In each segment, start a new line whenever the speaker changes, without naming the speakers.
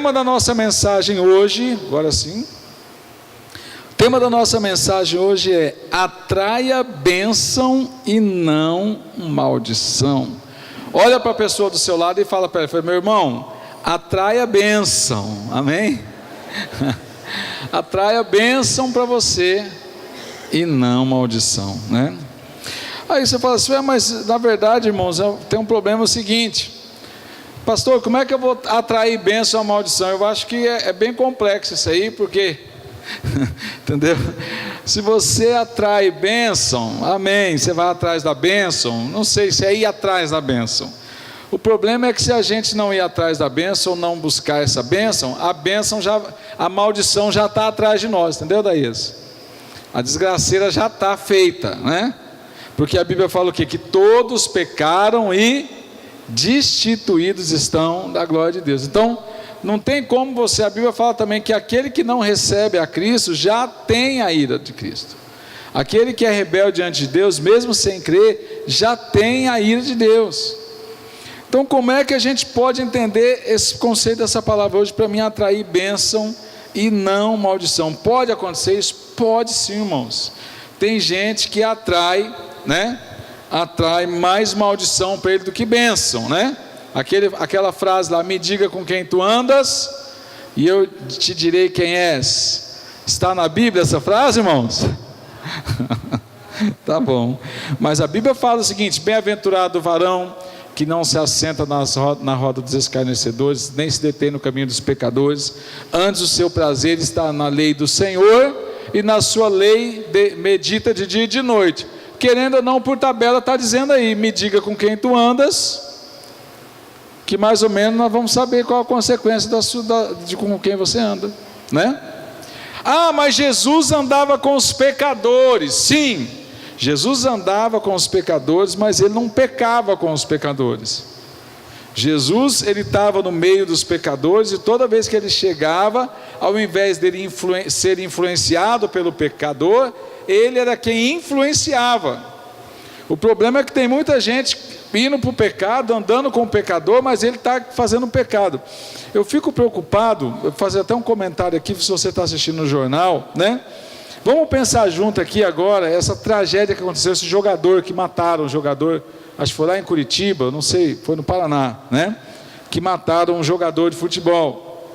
tema da nossa mensagem hoje, agora sim, o tema da nossa mensagem hoje é: atraia bênção e não maldição. Olha para a pessoa do seu lado e fala para ela: meu irmão, atraia bênção, amém? Atraia bênção para você e não maldição, né? Aí você fala assim: mas na verdade, irmãos, tem um problema, o seguinte, pastor, como é que eu vou atrair bênção ou maldição? Eu acho que é bem complexo isso aí, porque entendeu? Se você atrai bênção, amém, você vai atrás da bênção, não sei se é ir atrás da bênção. O problema é que se a gente não ir atrás da bênção, ou não buscar essa bênção, a maldição já está atrás de nós, entendeu, Daís? A desgraceira já está feita, né? Porque a Bíblia fala o quê? Que todos pecaram e destituídos estão da glória de Deus. Então, não tem como a Bíblia fala também que aquele que não recebe a Cristo já tem a ira de Cristo. Aquele que é rebelde diante de Deus, mesmo sem crer, já tem a ira de Deus. Então, como é que a gente pode entender esse conceito dessa palavra hoje para mim atrair bênção e não maldição? Pode acontecer isso? Pode sim, irmãos. Tem gente que atrai, né? Atrai mais maldição para ele do que bênção, né? Aquela frase lá: me diga com quem tu andas e eu te direi quem és. Está na Bíblia essa frase, irmãos? Tá bom. Mas a Bíblia fala o seguinte: bem-aventurado o varão que não se assenta na roda dos escarnecedores, nem se detém no caminho dos pecadores. Antes o seu prazer está na lei do Senhor, e na sua lei medita de dia e de noite. Querendo ou não, por tabela está dizendo aí: me diga com quem tu andas, que mais ou menos nós vamos saber qual a consequência de com quem você anda, né? Ah, mas Jesus andava com os pecadores. Sim, Jesus andava com os pecadores, mas ele não pecava com os pecadores. Jesus, ele estava no meio dos pecadores, e toda vez que ele chegava, ao invés dele ser influenciado pelo pecador, ele era quem influenciava. O problema é que tem muita gente indo para o pecado, andando com o pecador, mas ele está fazendo pecado. Eu fico preocupado, eu vou fazer até um comentário aqui, se você está assistindo no jornal, né? Vamos pensar junto aqui agora, essa tragédia que aconteceu, esse jogador que mataram, acho que foi lá em Curitiba, não sei, foi no Paraná, né? Que mataram um jogador de futebol,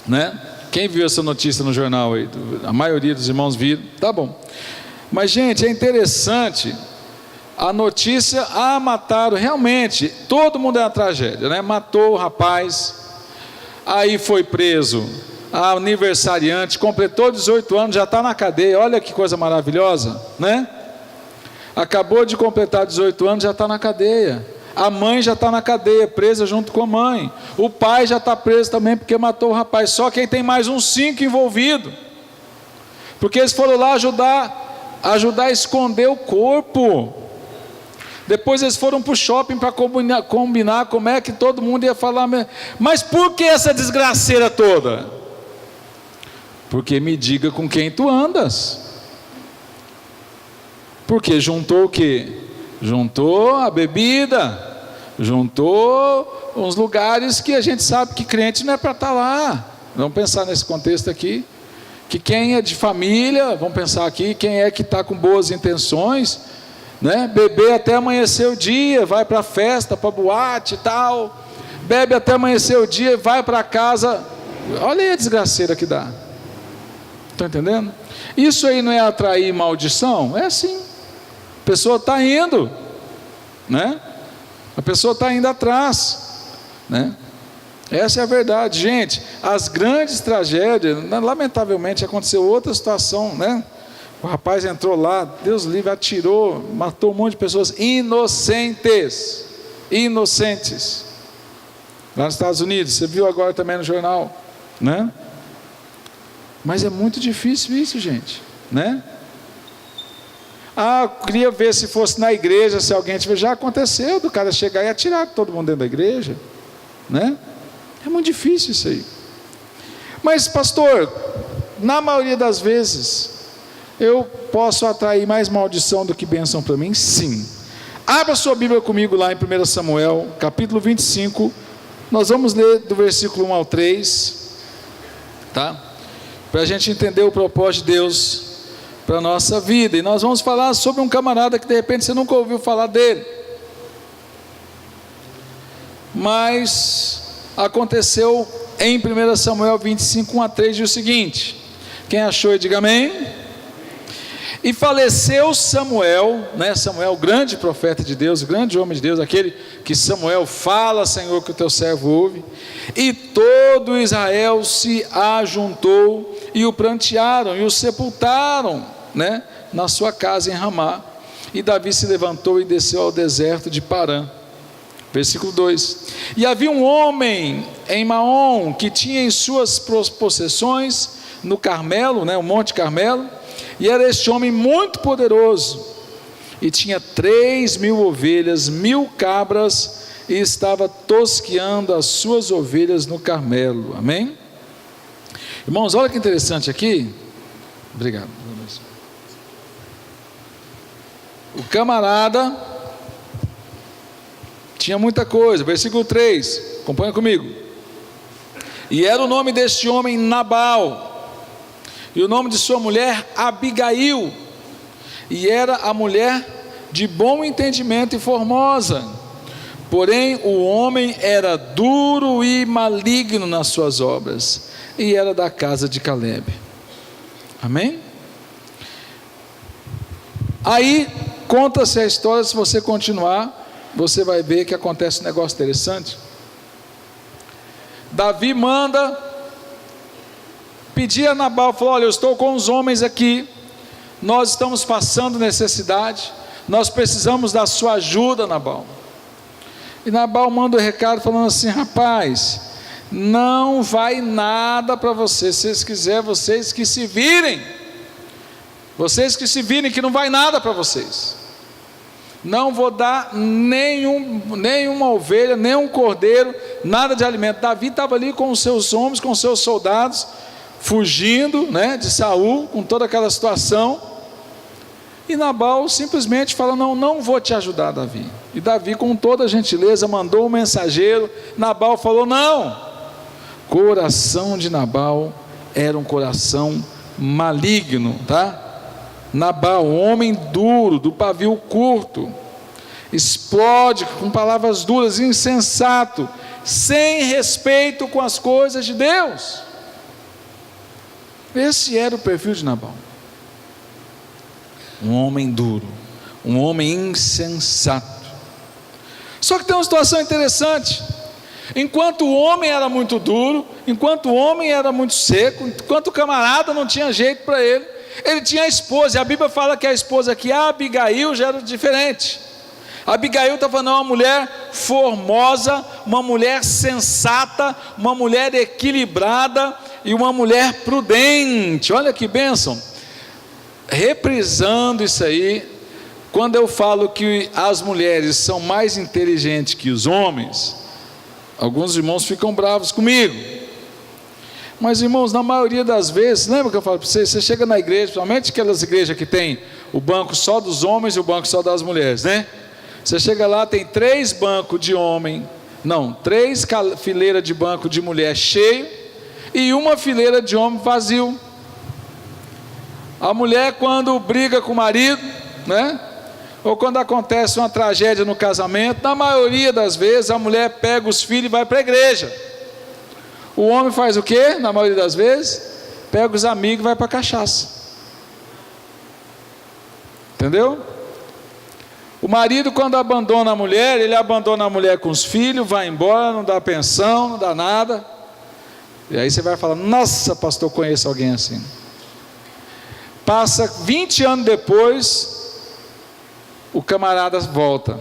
né? Quem viu essa notícia no jornal aí? A maioria dos irmãos viram, tá bom. Mas, gente, é interessante a notícia: mataram, realmente, todo mundo é uma tragédia, né? Matou o rapaz, aí foi preso, aniversariante, completou 18 anos, já está na cadeia, olha que coisa maravilhosa, né? Acabou de completar 18 anos, já está na cadeia. A mãe já está na cadeia, presa junto com a mãe. O pai já está preso também porque matou o rapaz. Só que aí tem mais uns 5 envolvidos, porque eles foram lá ajudar a esconder o corpo. Depois eles foram para o shopping para combinar como é que todo mundo ia falar. Mas por que essa desgraceira toda? Porque me diga com quem tu andas. Porque juntou o quê? Juntou a bebida, juntou uns lugares que a gente sabe que crente não é para estar lá. Vamos pensar nesse contexto aqui, que quem é de família, vamos pensar aqui, quem é que está com boas intenções, né? Beber até amanhecer o dia, vai para a festa, para a boate e tal, bebe até amanhecer o dia, vai para casa. Olha aí a desgraceira que dá. Estão entendendo? Isso aí não é atrair maldição? É sim. A pessoa está indo, né? A pessoa está indo atrás, né? Essa é a verdade, gente. As grandes tragédias, lamentavelmente aconteceu outra situação, né? O rapaz entrou lá, Deus livre, atirou, matou um monte de pessoas inocentes, lá nos Estados Unidos. Você viu agora também no jornal, né? Mas é muito difícil isso, gente, né? Queria ver se fosse na igreja, se alguém tiver. Já aconteceu do cara chegar e atirar todo mundo dentro da igreja, né? É muito difícil isso aí. Mas, pastor, na maioria das vezes eu posso atrair mais maldição do que bênção para mim? Sim. Abra sua Bíblia comigo lá em 1 Samuel, capítulo 25. Nós vamos ler do versículo 1 ao 3. tá? Para a gente entender o propósito de Deus para a nossa vida. E nós vamos falar sobre um camarada que de repente você nunca ouviu falar dele, mas aconteceu em 1 Samuel 25, 1-3, diz o seguinte: quem achou, diga amém. E faleceu Samuel, né? Samuel, grande profeta de Deus, grande homem de Deus, aquele que Samuel fala, Senhor, que o teu servo ouve. E todo Israel se ajuntou e o prantearam e o sepultaram, né? Na sua casa em Ramá. E Davi se levantou e desceu ao deserto de Parã. Versículo 2: e havia um homem em Maom que tinha em suas possessões no Carmelo, né? O Monte Carmelo. E era este homem muito poderoso, e tinha 3.000 ovelhas, 1.000 cabras, e estava tosqueando as suas ovelhas no Carmelo. Amém? Irmãos, olha que interessante aqui. Obrigado. O camarada tinha muita coisa. Versículo 3, acompanha comigo. E era o nome deste homem Nabal, e o nome de sua mulher Abigail, e era a mulher de bom entendimento e formosa, porém o homem era duro e maligno nas suas obras, e era da casa de Calebe. Amém? Aí conta-se a história. Se você continuar, você vai ver que acontece um negócio interessante. Davi manda pedir a Nabal, falou: olha, eu estou com os homens aqui, nós estamos passando necessidade, nós precisamos da sua ajuda, Nabal. E Nabal manda o recado falando assim: rapaz, não vai nada para vocês, se vocês quiserem, vocês que se virem, que não vai nada para vocês, não vou dar nenhuma ovelha, nenhum cordeiro, nada de alimento. Davi estava ali com os seus homens, com os seus soldados, fugindo, né, de Saul, com toda aquela situação, e Nabal simplesmente fala: não vou te ajudar, Davi. E Davi, com toda a gentileza, mandou um mensageiro. Nabal falou: não. Coração de Nabal era um coração maligno, tá? Nabal, um homem duro, do pavio curto, explode com palavras duras, insensato, sem respeito com as coisas de Deus. Esse era o perfil de Nabal. Um homem duro, um homem insensato. Só que tem uma situação interessante. Enquanto o homem era muito duro, enquanto o homem era muito seco, enquanto o camarada não tinha jeito para ele, ele tinha a esposa. E a Bíblia fala que a esposa aqui, a Abigail, já era diferente. A Abigail está falando: uma mulher formosa, uma mulher sensata, uma mulher equilibrada e uma mulher prudente. Olha que bênção. Reprisando isso aí, quando eu falo que as mulheres são mais inteligentes que os homens, alguns irmãos ficam bravos comigo. Mas, irmãos, na maioria das vezes, lembra que eu falo para vocês, você chega na igreja, principalmente aquelas igrejas que tem o banco só dos homens e o banco só das mulheres, né? Você chega lá, tem 3 bancos de homem, 3 fileiras de banco de mulher cheio, e uma fileira de homem vazio. A mulher, quando briga com o marido, né? Ou quando acontece uma tragédia no casamento, na maioria das vezes a mulher pega os filhos e vai para a igreja. O homem faz o quê? Na maioria das vezes, pega os amigos e vai para a cachaça. Entendeu? O marido, quando abandona a mulher, ele abandona a mulher com os filhos, vai embora, não dá pensão, não dá nada. E aí você vai falar: nossa, pastor, conheço alguém assim. Passa 20 anos depois, o camarada volta.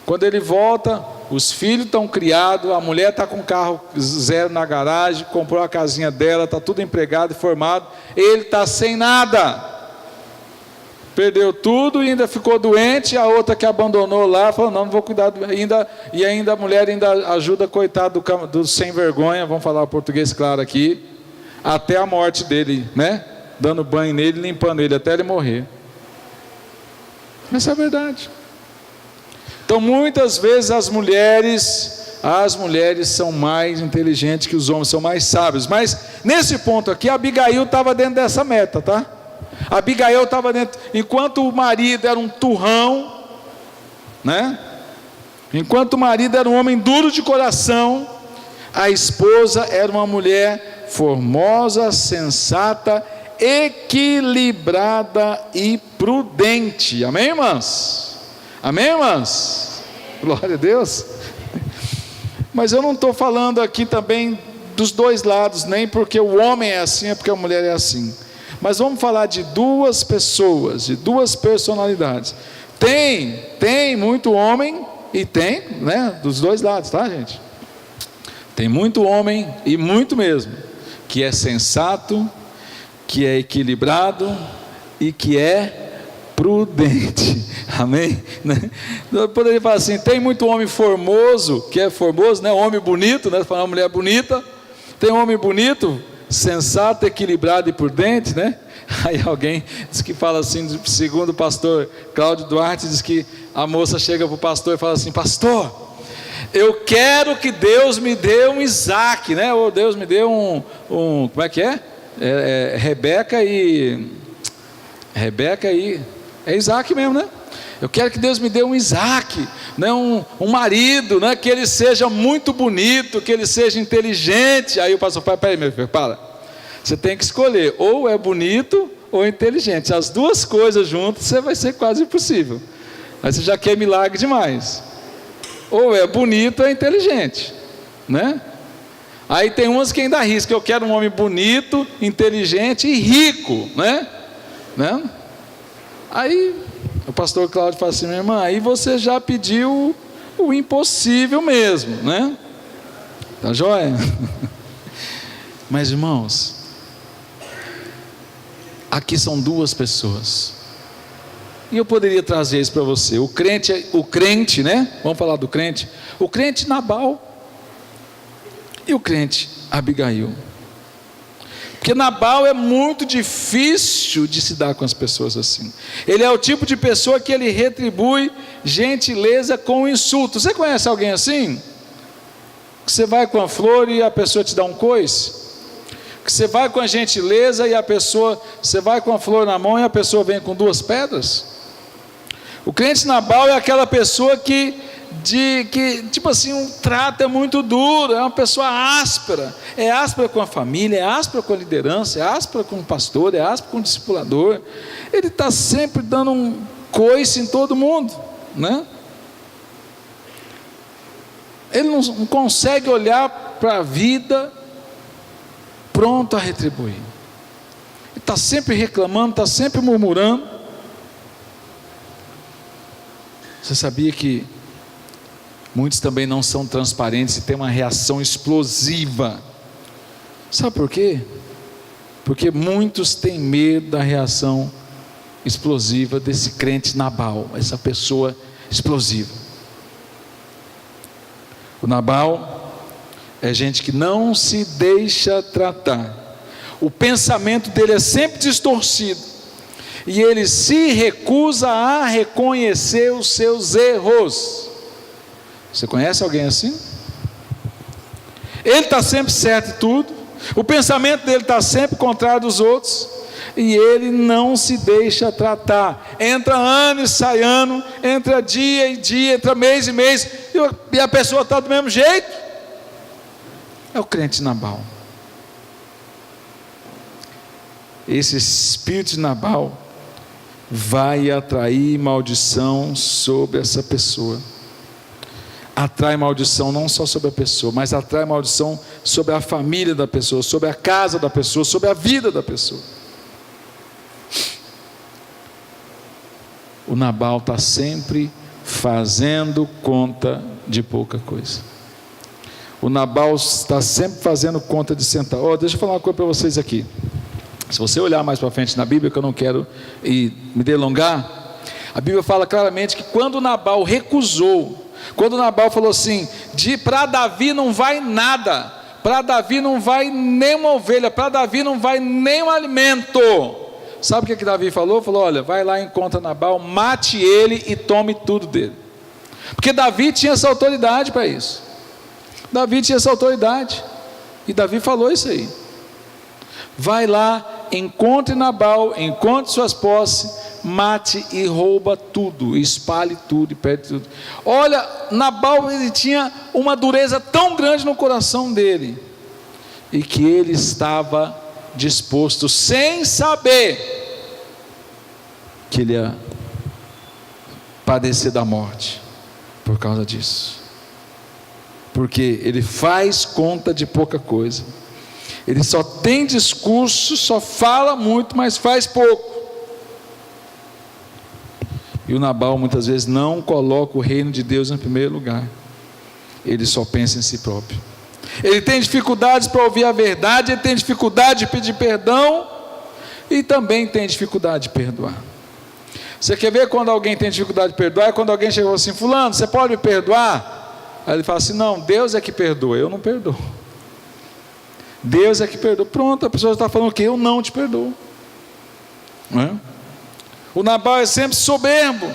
Quando ele volta, os filhos estão criados, a mulher está com carro zero na garagem, comprou a casinha dela, está tudo empregado e formado, ele está sem nada. Perdeu tudo e ainda ficou doente. A outra que abandonou lá falou: não vou cuidar ainda. E ainda a mulher ainda ajuda, coitado do sem vergonha, vamos falar o português claro aqui, até a morte dele, né? Dando banho nele, limpando ele até ele morrer. Essa é a verdade. Então muitas vezes as mulheres as mulheres são mais inteligentes que os homens, são mais sábios. Mas nesse ponto aqui, Abigail estava dentro dessa meta, tá? Abigail estava dentro, enquanto o marido era um turrão, né? Enquanto o marido era um homem duro de coração, a esposa era uma mulher formosa, sensata, equilibrada e prudente. Amém, irmãs? Amém, irmãs? Glória a Deus. Mas eu não estou falando aqui também dos dois lados, nem porque o homem é assim, é porque a mulher é assim. Mas vamos falar de duas pessoas, de duas personalidades. Tem muito homem e tem, né, dos dois lados, tá, gente? Tem muito homem e muito mesmo, que é sensato, que é equilibrado e que é prudente. Amém? Eu poderia falar assim, tem muito homem formoso, que é formoso, né? Homem bonito, né? Falar uma mulher bonita. Tem homem bonito, sensato, equilibrado e prudente, né? Aí alguém diz que fala assim, segundo o pastor Cláudio Duarte, diz que a moça chega para o pastor e fala assim: pastor, eu quero que Deus me dê um Isaac, né? Ou Deus me dê como é que é? Rebeca e é Isaac mesmo, né? Eu quero que Deus me dê um Isaac, né? um marido, né? Que ele seja muito bonito, que ele seja inteligente. Aí o pastor fala: peraí, meu filho, para. Você tem que escolher, ou é bonito ou inteligente. As duas coisas juntas, você vai ser quase impossível. Aí você já quer milagre demais. Ou é bonito ou é inteligente, né? Aí tem umas que ainda arriscam: eu quero um homem bonito, inteligente e rico, né? Aí o pastor Cláudio fala assim: minha irmã, aí você já pediu o impossível mesmo, né? Tá joia? Mas, irmãos, aqui são duas pessoas, e eu poderia trazer isso para você. O crente, né? Vamos falar do crente. O crente Nabal e o crente Abigail. Porque Nabal é muito difícil de se dar com as pessoas assim. Ele é o tipo de pessoa que ele retribui gentileza com insulto. Você conhece alguém assim? Que você vai com a flor e a pessoa te dá um coice? Que você vai com a gentileza e você vai com a flor na mão e a pessoa vem com duas pedras? O crente Nabal é aquela pessoa que tipo assim, um trato é muito duro, é uma pessoa áspera. É áspera com a família, é áspera com a liderança, é áspera com o pastor, é áspera com o discipulador. Ele está sempre dando um coice em todo mundo, né? Ele não consegue olhar para a vida pronto a retribuir. Ele está sempre reclamando, está sempre murmurando. Você sabia que muitos também não são transparentes e têm uma reação explosiva? Sabe por quê? Porque muitos têm medo da reação explosiva desse crente Nabal, essa pessoa explosiva. O Nabal é gente que não se deixa tratar. O pensamento dele é sempre distorcido. E ele se recusa a reconhecer os seus erros. Você conhece alguém assim? Ele está sempre certo em tudo. O pensamento dele está sempre contrário dos outros. E ele não se deixa tratar. Entra ano e sai ano. Entra dia e dia. Entra mês e mês. E a pessoa está do mesmo jeito. É o crente Nabal. Esse espírito de Nabal vai atrair maldição sobre essa pessoa. Atrai maldição não só sobre a pessoa, mas atrai maldição sobre a família da pessoa, sobre a casa da pessoa, sobre a vida da pessoa. O Nabal está sempre fazendo conta de pouca coisa. O Nabal está sempre fazendo conta de centavo. Deixa eu falar uma coisa para vocês aqui. Se você olhar mais para frente na Bíblia, que eu não quero me delongar, a Bíblia fala claramente que quando Nabal recusou, quando Nabal falou assim: para Davi não vai nada, para Davi não vai nem uma ovelha, para Davi não vai nem um alimento. Sabe o que Davi falou? Falou: olha, vai lá, encontra Nabal, mate ele e tome tudo dele. Porque Davi tinha essa autoridade para isso. Davi tinha essa autoridade, e Davi falou isso aí: vai lá, encontre Nabal, encontre suas posses, mate e rouba tudo, espalhe tudo e perde tudo. Olha, Nabal, ele tinha uma dureza tão grande no coração dele, e que ele estava disposto, sem saber que ele ia padecer da morte por causa disso, porque ele faz conta de pouca coisa, ele só tem discurso, só fala muito, mas faz pouco. E o Nabal muitas vezes não coloca o reino de Deus em primeiro lugar, ele só pensa em si próprio. Ele tem dificuldades para ouvir a verdade, ele tem dificuldade de pedir perdão, e também tem dificuldade de perdoar. Você quer ver quando alguém tem dificuldade de perdoar? É quando alguém chegou assim: fulano, você pode me perdoar? Aí ele fala assim: não, Deus é que perdoa, eu não perdoo. Deus é que perdoa. Pronto, a pessoa está falando o quê? Eu não te perdoo. Não é? O Nabal é sempre soberbo,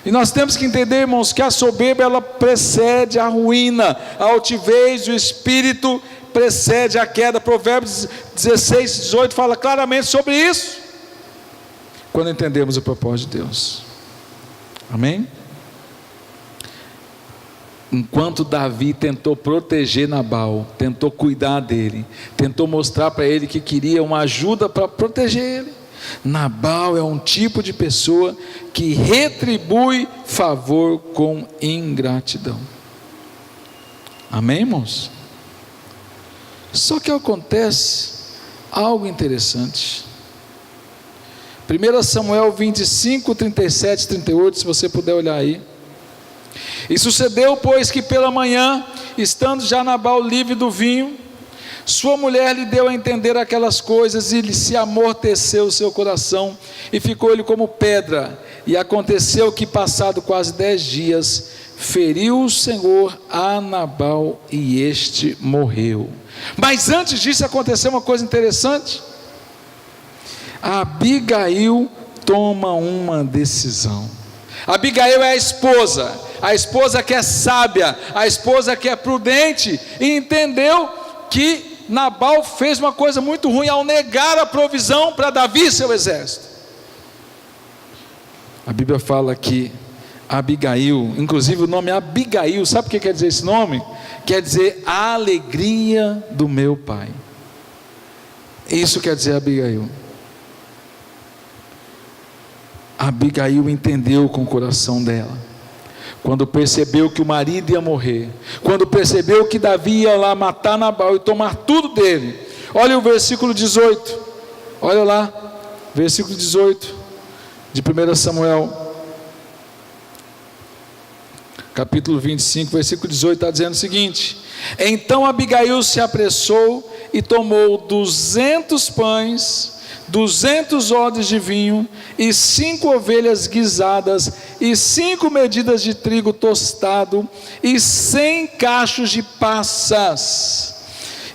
e nós temos que entender, irmãos, que a soberba, ela precede a ruína, a altivez do espírito precede a queda. Provérbios 16, 18 fala claramente sobre isso, quando entendemos o propósito de Deus. Amém? Enquanto Davi tentou proteger Nabal, tentou cuidar dele, tentou mostrar para ele que queria uma ajuda para proteger ele, Nabal é um tipo de pessoa que retribui favor com ingratidão. Amém, irmãos? Só que acontece algo interessante. 1 Samuel 25, 37, 38, se você puder olhar aí. E sucedeu, pois, que pela manhã, estando já Nabal livre do vinho, sua mulher lhe deu a entender aquelas coisas, e lhe se amorteceu o seu coração, e ficou ele como pedra. E aconteceu que, passado quase 10 dias, feriu o Senhor a Nabal, e este morreu. Mas antes disso aconteceu uma coisa interessante. Abigail toma uma decisão. Abigail é a esposa que é sábia, a esposa que é prudente, e entendeu que Nabal fez uma coisa muito ruim ao negar a provisão para Davi e seu exército. A Bíblia fala que Abigail, inclusive o nome Abigail, sabe o que quer dizer esse nome? Quer dizer a alegria do meu pai. Isso quer dizer Abigail. Abigail entendeu com o coração dela, quando percebeu que o marido ia morrer, quando percebeu que Davi ia lá matar Nabal e tomar tudo dele. Olha o versículo 18, olha lá, versículo 18 de 1 Samuel, capítulo 25, versículo 18, está dizendo o seguinte: então Abigail se apressou e tomou 200 pães, 200 odres de vinho, e 5 ovelhas guisadas, e 5 medidas de trigo tostado, e 100 cachos de passas,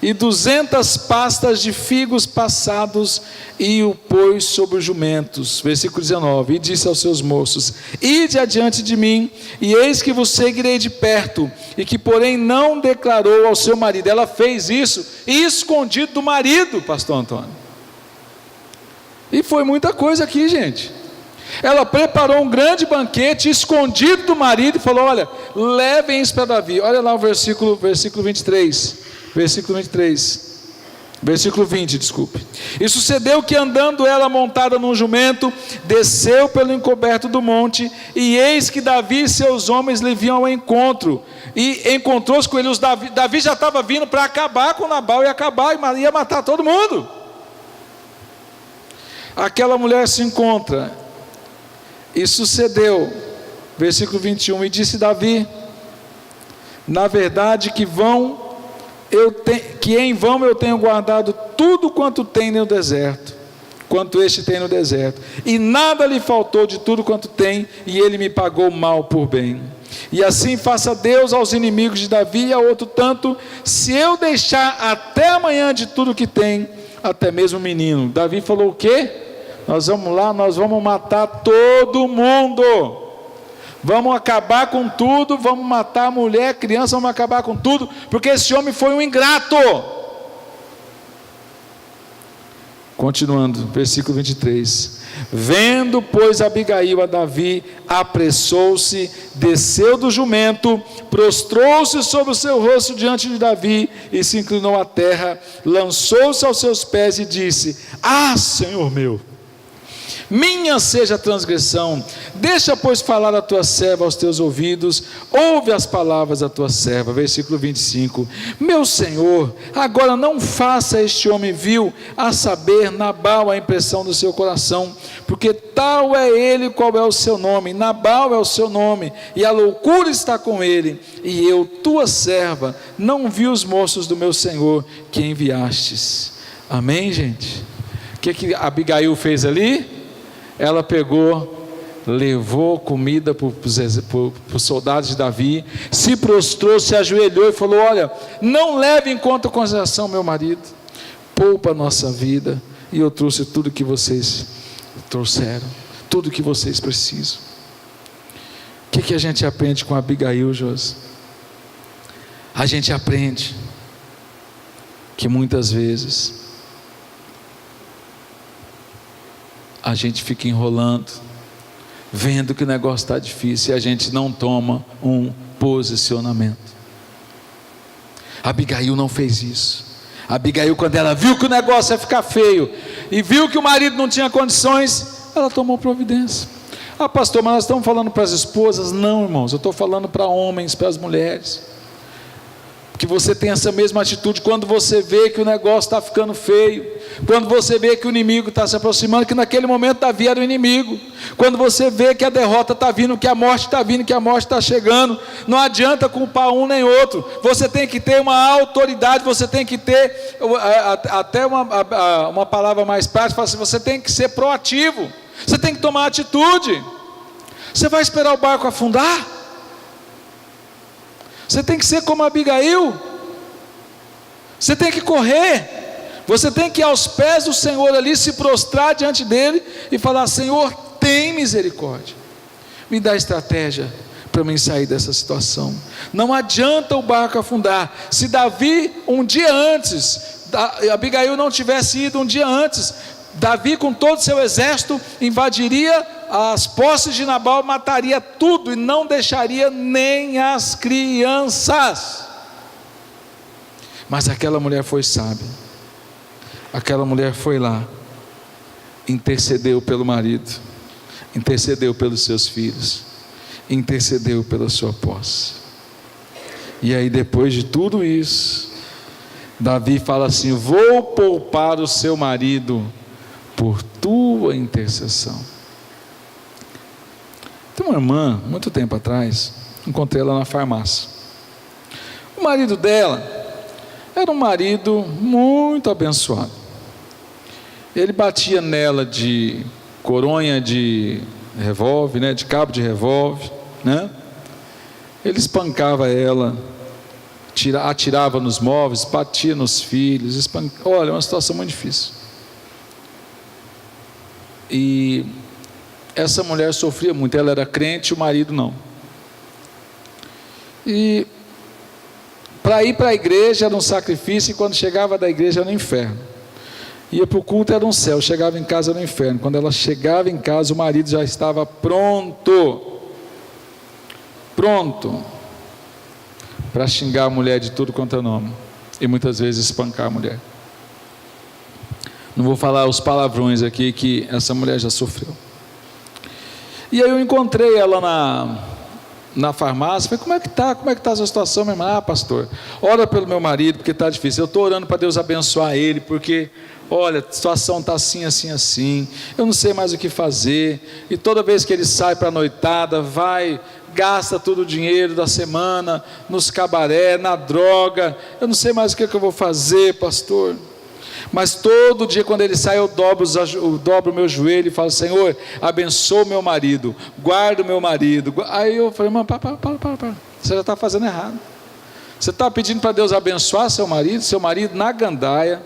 e 200 pastas de figos passados, e o pôs sobre os jumentos. Versículo 19: e disse aos seus moços: ide adiante de mim, e eis que vos seguirei de perto. E que porém não declarou ao seu marido. Ela fez isso escondido do marido, pastor Antônio. E foi muita coisa aqui, gente. Ela preparou um grande banquete escondido do marido e falou: olha, levem isso para Davi. Olha lá o versículo 23, versículo 20, desculpe. E sucedeu que, andando ela montada num jumento, desceu pelo encoberto do monte, e eis que Davi e seus homens lhe vinham ao encontro, e encontrou-se com ele. Davi já estava vindo para acabar com Nabal, ia matar todo mundo. Aquela mulher se encontra, e sucedeu, versículo 21, e disse Davi: na verdade que em vão eu tenho guardado tudo quanto tem no deserto, quanto este tem no deserto, e nada lhe faltou de tudo quanto tem, e ele me pagou mal por bem. E assim faça Deus aos inimigos de Davi e a outro tanto, se eu deixar até amanhã de tudo que tem, até mesmo o menino. Davi falou o quê? Nós vamos lá, nós vamos matar todo mundo. Vamos acabar com tudo, vamos matar a mulher, a criança, vamos acabar com tudo, porque esse homem foi um ingrato. Continuando, versículo 23. Vendo, pois, Abigail a Davi, apressou-se, desceu do jumento, prostrou-se sobre o seu rosto diante de Davi, e se inclinou à terra, lançou-se aos seus pés e disse: Ah, Senhor meu, minha seja a transgressão, deixa pois falar a tua serva aos teus ouvidos, ouve as palavras da tua serva. Versículo 25, meu Senhor, agora não faça este homem vil, a saber, Nabal, a impressão do seu coração, porque tal é ele qual é o seu nome, Nabal é o seu nome, e a loucura está com ele, e eu, tua serva, não vi os moços do meu Senhor, que enviastes. Amém, gente? O que Abigail fez ali? Ela pegou, levou comida para os soldados de Davi, se prostrou, se ajoelhou e falou: olha, não leve em conta a consideração meu marido, poupa a nossa vida, e eu trouxe tudo que vocês trouxeram, tudo que vocês precisam. O que a gente aprende com Abigail, Josi? A gente aprende que muitas vezes a gente fica enrolando, vendo que o negócio está difícil, e a gente não toma um posicionamento. Abigail não fez isso. Abigail, quando ela viu que o negócio ia ficar feio, e viu que o marido não tinha condições, ela tomou providência. Ah, pastor, mas nós estamos falando para as esposas? Não, irmãos, eu estou falando para homens, para as mulheres. Que você tem essa mesma atitude quando você vê que o negócio está ficando feio, quando você vê que o inimigo está se aproximando, que naquele momento Davi era o inimigo, quando você vê que a derrota está vindo, que a morte está vindo, que a morte está chegando, não adianta culpar um nem outro, você tem que ter uma autoridade, você tem que ter até uma palavra mais prática, você tem que ser proativo, você tem que tomar atitude. Você vai esperar o barco afundar? Você tem que ser como Abigail, você tem que correr, você tem que ir aos pés do Senhor ali, se prostrar diante dele e falar: Senhor, tem misericórdia, me dá estratégia para mim sair dessa situação. Não adianta o barco afundar. Se Davi um dia antes, Abigail não tivesse ido um dia antes, Davi com todo o seu exército invadiria as posses de Nabal, mataria tudo e não deixaria nem as crianças. Mas aquela mulher foi sábia, aquela mulher foi lá, intercedeu pelo marido, intercedeu pelos seus filhos, intercedeu pela sua posse. E aí, depois de tudo isso, Davi fala assim: vou poupar o seu marido por tua intercessão. Tem uma irmã, muito tempo atrás, encontrei ela na farmácia. O marido dela era um marido muito abençoado. Ele batia nela de coronha de revólver, né, de cabo de revólver, né? Ele espancava ela, atirava nos móveis, batia nos filhos, olha, uma situação muito difícil. E essa mulher sofria muito, ela era crente, o marido não. E para ir para a igreja era um sacrifício, e quando chegava da igreja era um inferno. Ia para o culto era um céu, chegava em casa era um inferno. Quando ela chegava em casa, o marido já estava pronto para xingar a mulher de tudo quanto é nome, e muitas vezes espancar a mulher. Não vou falar os palavrões aqui que essa mulher já sofreu. E aí eu encontrei ela na farmácia, falei: como é que está essa situação, minha irmã? Ah, pastor, ora pelo meu marido, porque está difícil. Eu estou orando para Deus abençoar ele, porque, olha, a situação está assim, assim, assim, eu não sei mais o que fazer, e toda vez que ele sai para a noitada, gasta todo o dinheiro da semana, nos cabaré, na droga, eu não sei mais o que eu vou fazer, pastor. Mas todo dia quando ele sai, eu dobro o meu joelho e falo: Senhor, abençoa o meu marido, guarda o meu marido. Aí eu falei: irmão, para, você já está fazendo errado. Você está pedindo para Deus abençoar seu marido na gandaia,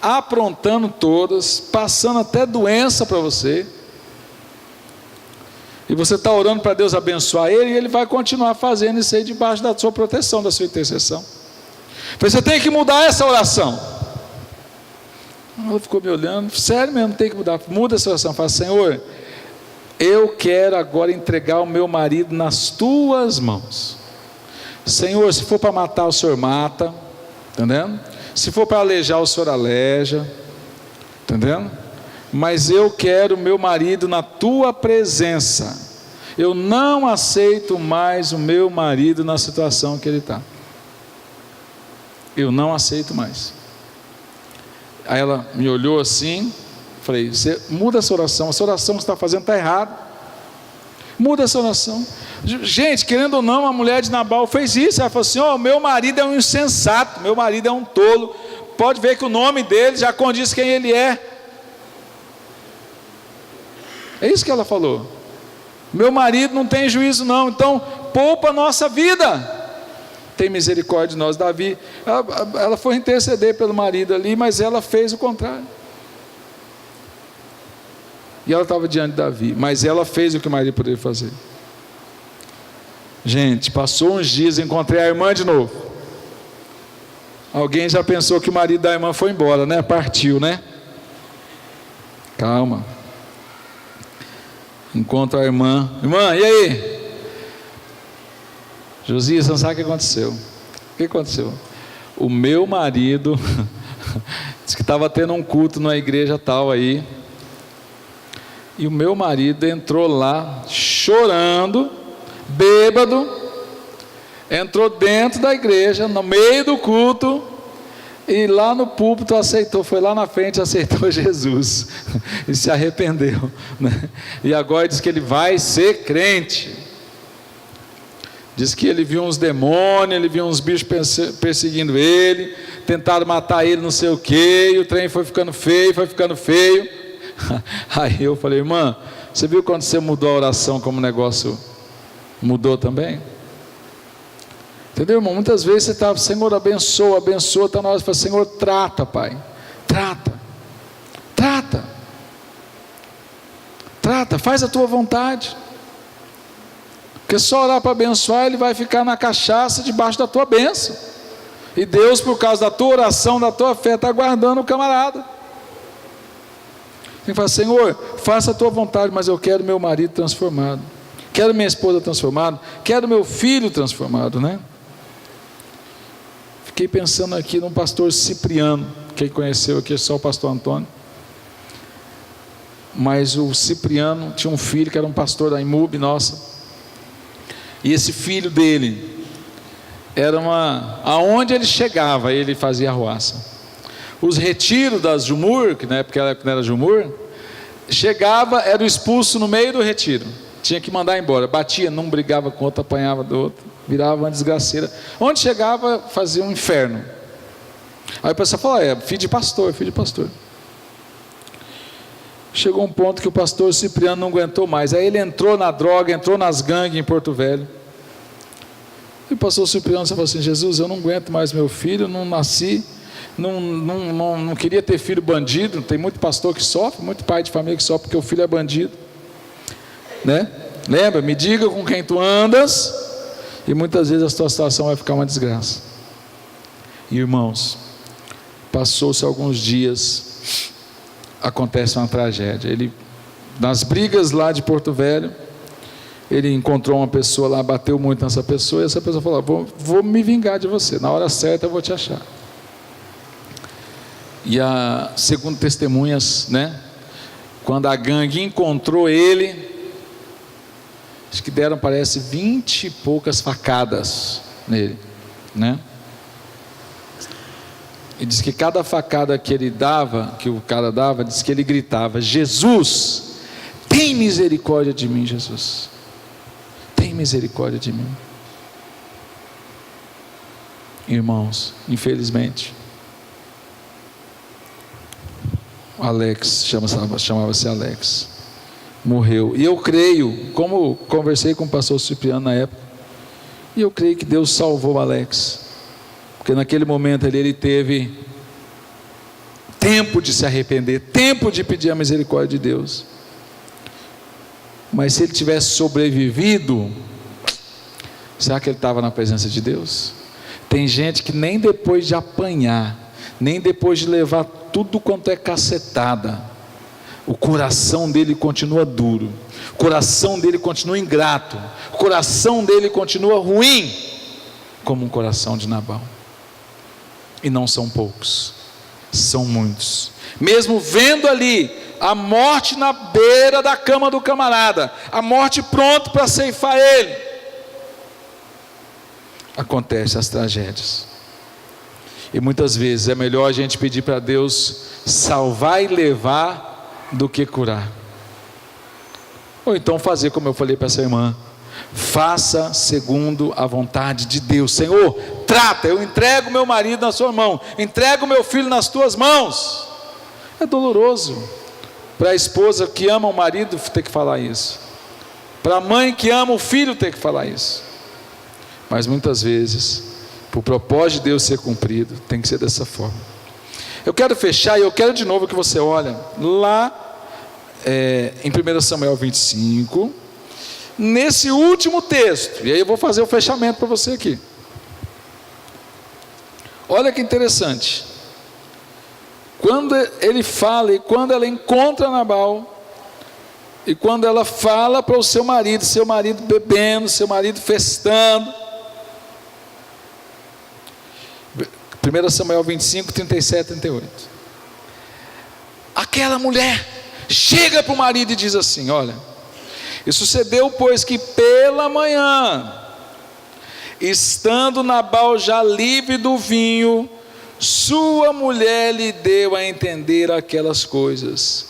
aprontando todas, passando até doença para você. E você está orando para Deus abençoar ele, e ele vai continuar fazendo isso aí debaixo da sua proteção, da sua intercessão. Você tem que mudar essa oração. Ela ficou me olhando, sério mesmo, tem que mudar. Muda essa oração, fala: Senhor, eu quero agora entregar o meu marido nas tuas mãos. Senhor, se for para matar, o Senhor mata, entendendo? Se for para alejar, o Senhor aleja, entendendo? Mas eu quero o meu marido na tua presença. Eu não aceito mais o meu marido na situação que ele está. Eu não aceito mais. Aí ela me olhou assim, falei: você muda essa oração que você está fazendo está errado. Muda essa oração. Gente, querendo ou não, a mulher de Nabal fez isso. Ela falou assim: oh, meu marido é um insensato, meu marido é um tolo. Pode ver que o nome dele já condiz quem ele é. É isso que ela falou. Meu marido não tem juízo não, então poupa a nossa vida. Tem misericórdia de nós. Davi, ela foi interceder pelo marido ali, mas ela fez o contrário. E ela estava diante de Davi, mas ela fez o que o marido poderia fazer. Gente, passou uns dias, encontrei a irmã de novo. Alguém já pensou que o marido da irmã foi embora, né? Partiu, né? Calma. Encontro a irmã. Irmã, e aí? Josias, você não sabe o que aconteceu. O que aconteceu? O meu marido disse que estava tendo um culto numa igreja tal aí. E o meu marido entrou lá chorando, bêbado, entrou dentro da igreja, no meio do culto, e lá no púlpito aceitou, foi lá na frente, aceitou Jesus e se arrependeu, né? E agora diz que ele vai ser crente. Diz que ele viu uns demônios, ele viu uns bichos perseguindo ele, tentaram matar ele, não sei o que, e o trem foi ficando feio, foi ficando feio. Aí eu falei: irmã, você viu quando você mudou a oração, como o negócio mudou também? Entendeu, irmão? Muitas vezes você está: Senhor, abençoa, abençoa, está na hora de falar: Senhor, trata, Pai, trata, faz a tua vontade. Porque só orar para abençoar, ele vai ficar na cachaça debaixo da tua bênção. E Deus, por causa da tua oração, da tua fé, está guardando o camarada. Tem que falar: Senhor, faça a tua vontade, mas eu quero meu marido transformado, quero minha esposa transformada, quero meu filho transformado, né? Fiquei pensando aqui num pastor Cipriano. Quem conheceu aqui é só o pastor Antônio. Mas o Cipriano tinha um filho que era um pastor da IMUB, nossa. E esse filho dele era aonde ele chegava, ele fazia arruaça. Os retiros das Jumur, que na época não era Jumur, chegava, era o expulso no meio do retiro, tinha que mandar embora, batia num, brigava com outro, apanhava do outro, virava uma desgraceira. Onde chegava, fazia um inferno. Aí o pessoal falou: filho de pastor. Chegou um ponto que o pastor Cipriano não aguentou mais. Aí ele entrou na droga, entrou nas gangues em Porto Velho. E o pastor Cipriano falou assim: Jesus, eu não aguento mais meu filho, não nasci, não queria ter filho bandido. Tem muito pastor que sofre, muito pai de família que sofre porque o filho é bandido, né? Lembra, me diga com quem tu andas, e muitas vezes a tua situação vai ficar uma desgraça. E irmãos, passou-se alguns dias, acontece uma tragédia. Ele, nas brigas lá de Porto Velho, ele encontrou uma pessoa lá, bateu muito nessa pessoa, e essa pessoa falou: vou me vingar de você, na hora certa eu vou te achar. E segundo testemunhas, né, quando a gangue encontrou ele, acho que deram, parece, 20 e poucas facadas nele, né? E diz que cada facada que ele dava, que o cara dava, diz que ele gritava: Jesus, tem misericórdia de mim, Jesus, tem misericórdia de mim. Irmãos, infelizmente, Alex, chamava-se Alex, morreu. E eu creio, como conversei com o pastor Cipriano na época, e eu creio que Deus salvou Alex, porque naquele momento ele teve tempo de se arrepender, tempo de pedir a misericórdia de Deus. Mas se ele tivesse sobrevivido, será que ele estava na presença de Deus? Tem gente que nem depois de apanhar, nem depois de levar tudo quanto é cacetada, o coração dele continua duro, o coração dele continua ingrato, o coração dele continua ruim, como um coração de Nabal. E não são poucos, são muitos. Mesmo vendo ali a morte na beira da cama do camarada, a morte pronta para ceifar ele, acontecem as tragédias. E muitas vezes é melhor a gente pedir para Deus salvar e levar do que curar. Ou então fazer como eu falei para essa irmã: faça segundo a vontade de Deus. Senhor, trata, eu entrego meu marido na sua mão, entrego meu filho nas tuas mãos. É doloroso para a esposa que ama o marido ter que falar isso, para a mãe que ama o filho ter que falar isso. Mas muitas vezes, para o propósito de Deus ser cumprido, tem que ser dessa forma. Eu quero fechar e eu quero de novo que você olhe lá em 1 Samuel 25, nesse último texto, e aí eu vou fazer o fechamento para você aqui. Olha que interessante, quando ele fala e quando ela encontra Nabal, e quando ela fala para o seu marido bebendo, seu marido festando. 1 Samuel 25, 37, 38. Aquela mulher chega para o marido e diz assim: olha, e sucedeu, pois, que pela manhã, estando Nabal já livre do vinho, sua mulher lhe deu a entender aquelas coisas,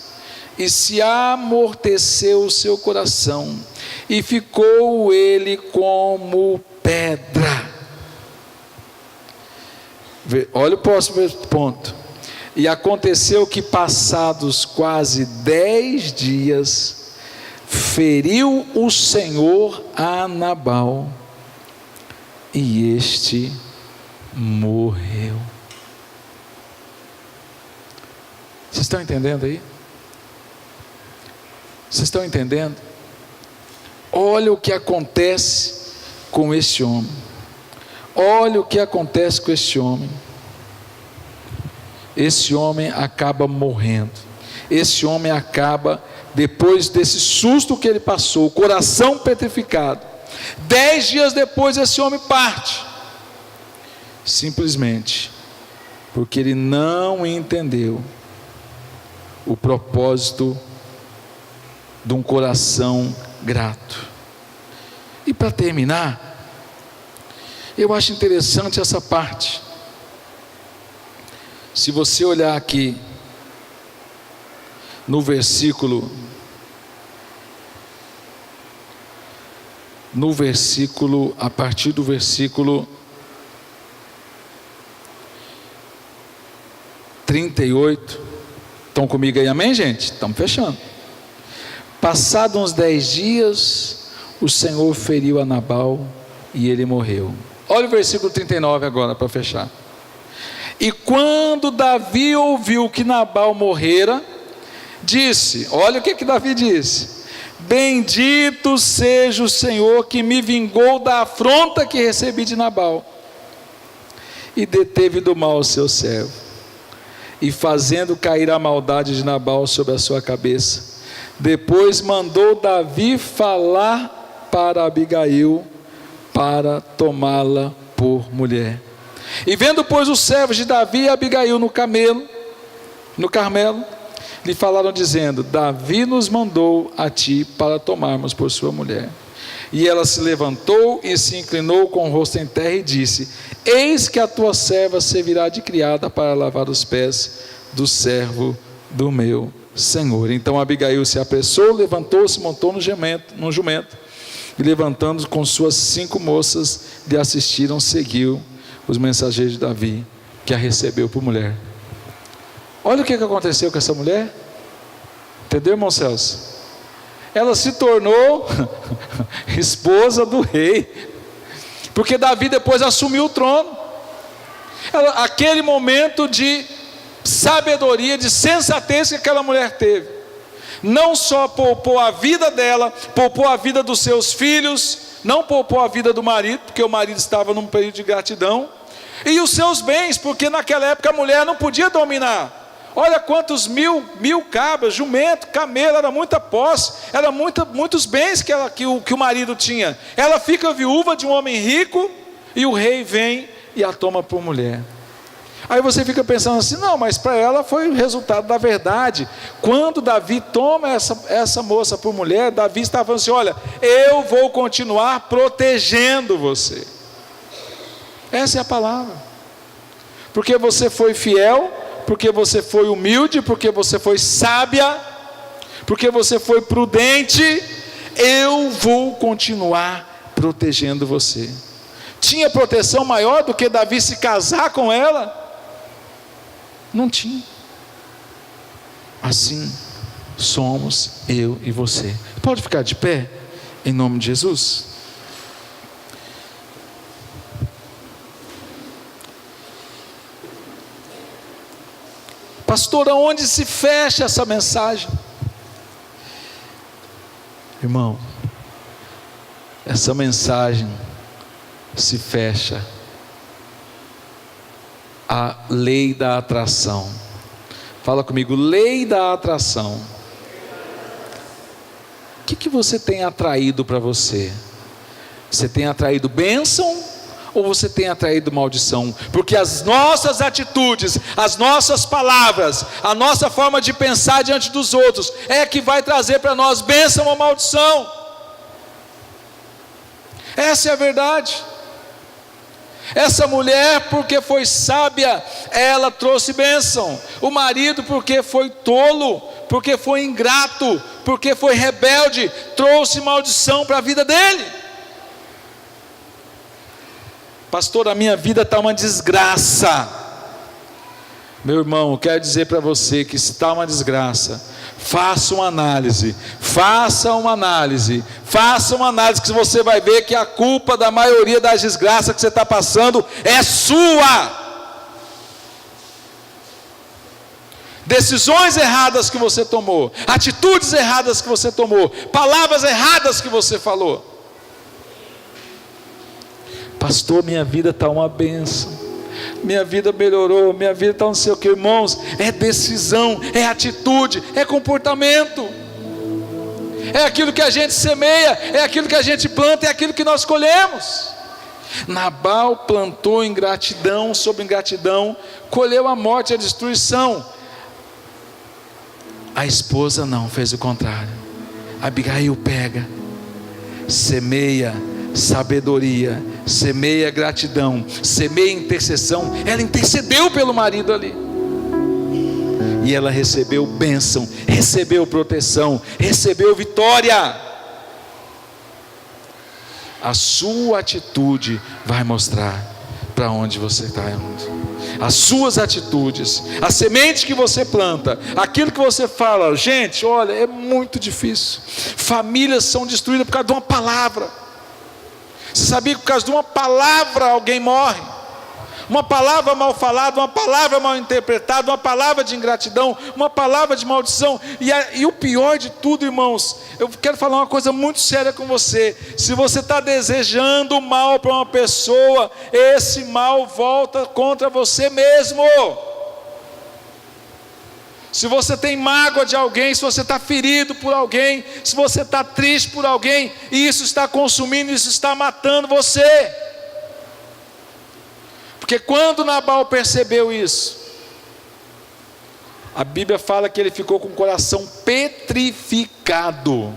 e se amorteceu o seu coração, e ficou ele como pedra. Olha o próximo ponto. E aconteceu que, passados quase 10 dias, feriu o Senhor a Nabal, e este morreu. Vocês estão entendendo aí? Vocês estão entendendo? Olha o que acontece com este homem. Olha o que acontece com este homem. Esse homem acaba morrendo. Esse homem acaba, depois desse susto que ele passou, o coração petrificado, 10 dias depois esse homem parte, simplesmente porque ele não entendeu o propósito de um coração grato. E para terminar, eu acho interessante essa parte. Se você olhar aqui no versículo, a partir do versículo 38, estão comigo aí, amém, gente? Estamos fechando. Passados uns 10 dias, o Senhor feriu a Nabal e ele morreu. Olha o versículo 39 agora, para fechar. E quando Davi ouviu que Nabal morrera, disse, olha o que Davi disse: bendito seja o Senhor que me vingou da afronta que recebi de Nabal, e deteve do mal o seu servo, e fazendo cair a maldade de Nabal sobre a sua cabeça, depois mandou Davi falar para Abigail, para tomá-la por mulher. E vendo, pois, os servos de Davi e Abigail no Carmelo, lhe falaram dizendo: Davi nos mandou a ti para tomarmos por sua mulher. E ela se levantou e se inclinou com o rosto em terra e disse: eis que a tua serva servirá de criada para lavar os pés do servo do meu senhor. Então Abigail se apressou, levantou-se, montou no jumento, e levantando com suas 5 moças lhe assistiram, seguiu os mensageiros de Davi, que a recebeu por mulher. Olha o que aconteceu com essa mulher. Entendeu, irmão Celso? Ela se tornou esposa do rei, porque Davi depois assumiu o trono. Aquele momento de sabedoria, de sensatez que aquela mulher teve, Não só poupou a vida dela, poupou a vida dos seus filhos, não poupou a vida do marido, porque o marido estava num período de gratidão, e os seus bens, porque naquela época a mulher não podia dominar. Olha quantos mil cabras, jumento, camelo, era muita posse, era muitos bens que o marido tinha. Ela fica viúva de um homem rico, e o rei vem e a toma por mulher. Aí você fica pensando assim, não, mas para ela foi o resultado da verdade. Quando Davi toma essa moça por mulher, Davi estava falando assim, olha, eu vou continuar protegendo você. Essa é a palavra. Porque você foi fiel, porque você foi humilde, porque você foi sábia, porque você foi prudente, eu vou continuar protegendo você. Tinha proteção maior do que Davi se casar com ela? Não tinha. Assim somos eu e você. Pode ficar de pé, em nome de Jesus? Pastor, aonde se fecha essa mensagem? Irmão, essa mensagem se fecha a lei da atração. Fala comigo, lei da atração. O que você tem atraído para você? Você tem atraído bênção ou você tem atraído maldição? Porque as nossas atitudes, as nossas palavras, a nossa forma de pensar diante dos outros é que vai trazer para nós bênção ou maldição. Essa é a verdade. Essa mulher, porque foi sábia, ela trouxe bênção. O marido, porque foi tolo, porque foi ingrato, porque foi rebelde, trouxe maldição para a vida dele. Pastor, a minha vida está uma desgraça. Meu irmão, eu quero dizer para você que se está uma desgraça, faça uma análise, que você vai ver que a culpa da maioria das desgraças que você está passando é sua. Decisões erradas que você tomou, atitudes erradas que você tomou, palavras erradas que você falou. Pastor, minha vida está uma bênção, minha vida melhorou, minha vida está não sei o que. Irmãos, é decisão, é atitude, é comportamento, é aquilo que a gente semeia, é aquilo que a gente planta, é aquilo que nós colhemos. Nabal plantou ingratidão sobre ingratidão, colheu a morte e a destruição. A esposa não, fez o contrário. Abigail pega, semeia sabedoria, semeia gratidão, semeia intercessão. Ela intercedeu pelo marido ali, e ela recebeu bênção, recebeu proteção, recebeu vitória. A sua atitude vai mostrar para onde você está indo. As suas atitudes, a semente que você planta, aquilo que você fala. Gente, olha, é muito difícil. Famílias são destruídas por causa de uma palavra. Você sabia que por causa de uma palavra alguém morre? Uma palavra mal falada, uma palavra mal interpretada, uma palavra de ingratidão, uma palavra de maldição. E o pior de tudo, irmãos, eu quero falar uma coisa muito séria com você. Se você está desejando mal para uma pessoa, esse mal volta contra você mesmo. Se você tem mágoa de alguém, se você está ferido por alguém, se você está triste por alguém, e isso está consumindo, isso está matando você. Porque quando Nabal percebeu isso, a Bíblia fala que ele ficou com o coração petrificado.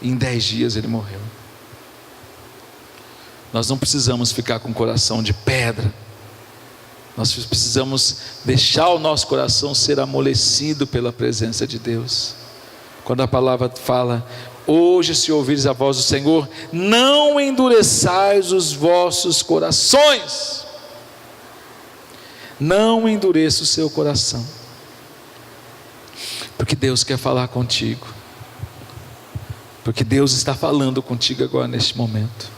Em 10 dias ele morreu. Nós não precisamos ficar com o coração de pedra. Nós precisamos deixar o nosso coração ser amolecido pela presença de Deus. Quando a palavra fala, hoje se ouvires a voz do Senhor, não endureçais os vossos corações. Não endureça o seu coração, porque Deus quer falar contigo, porque Deus está falando contigo agora neste momento.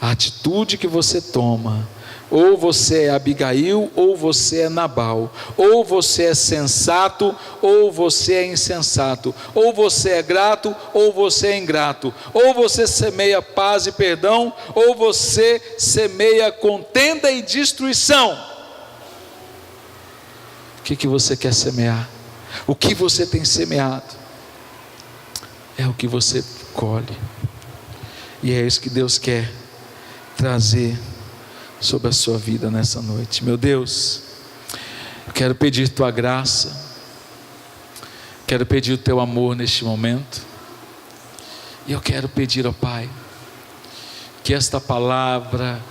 A atitude que você toma, Ou você é Abigail, ou você é Nabal. Ou você é sensato, ou você é insensato. Ou você é grato, ou você é ingrato. Ou você semeia paz e perdão, ou você semeia contenda e destruição. O que você quer semear? O que você tem semeado é o que você colhe. E é isso que Deus quer trazer sobre a sua vida nessa noite. Meu Deus, eu quero pedir tua graça, quero pedir o teu amor neste momento, e eu quero pedir, ó Pai, que esta palavra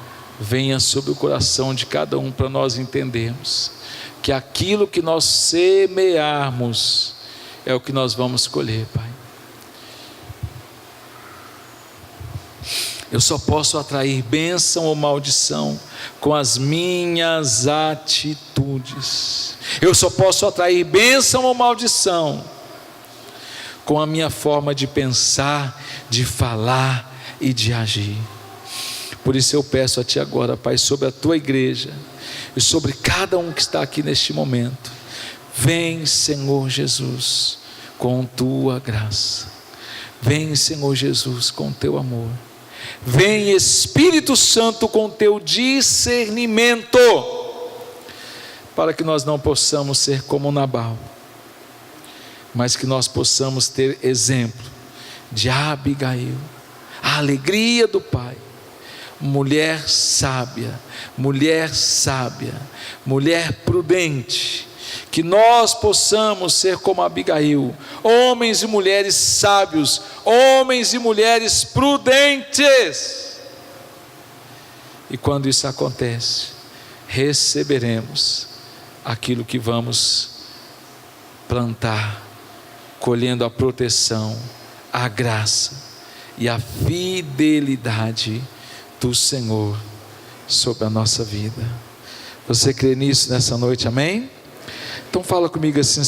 venha sobre o coração de cada um, para nós entendermos que aquilo que nós semearmos é o que nós vamos colher, Pai. Eu só posso atrair bênção ou maldição com as minhas atitudes. Eu só posso atrair bênção ou maldição com a minha forma de pensar, de falar e de agir. Por isso eu peço a Ti agora, Pai, sobre a Tua igreja e sobre cada um que está aqui neste momento. Vem, Senhor Jesus, com Tua graça. Vem, Senhor Jesus, com Teu amor. Vem, Espírito Santo, com teu discernimento, para que nós não possamos ser como Nabal, mas que nós possamos ter exemplo de Abigail, a alegria do Pai, mulher sábia, mulher prudente. Que nós possamos ser como Abigail, homens e mulheres sábios, homens e mulheres prudentes. E quando isso acontece, receberemos aquilo que vamos plantar, colhendo a proteção, a graça e a fidelidade do Senhor sobre a nossa vida. Você crê nisso nessa noite, amém? Então fala comigo assim: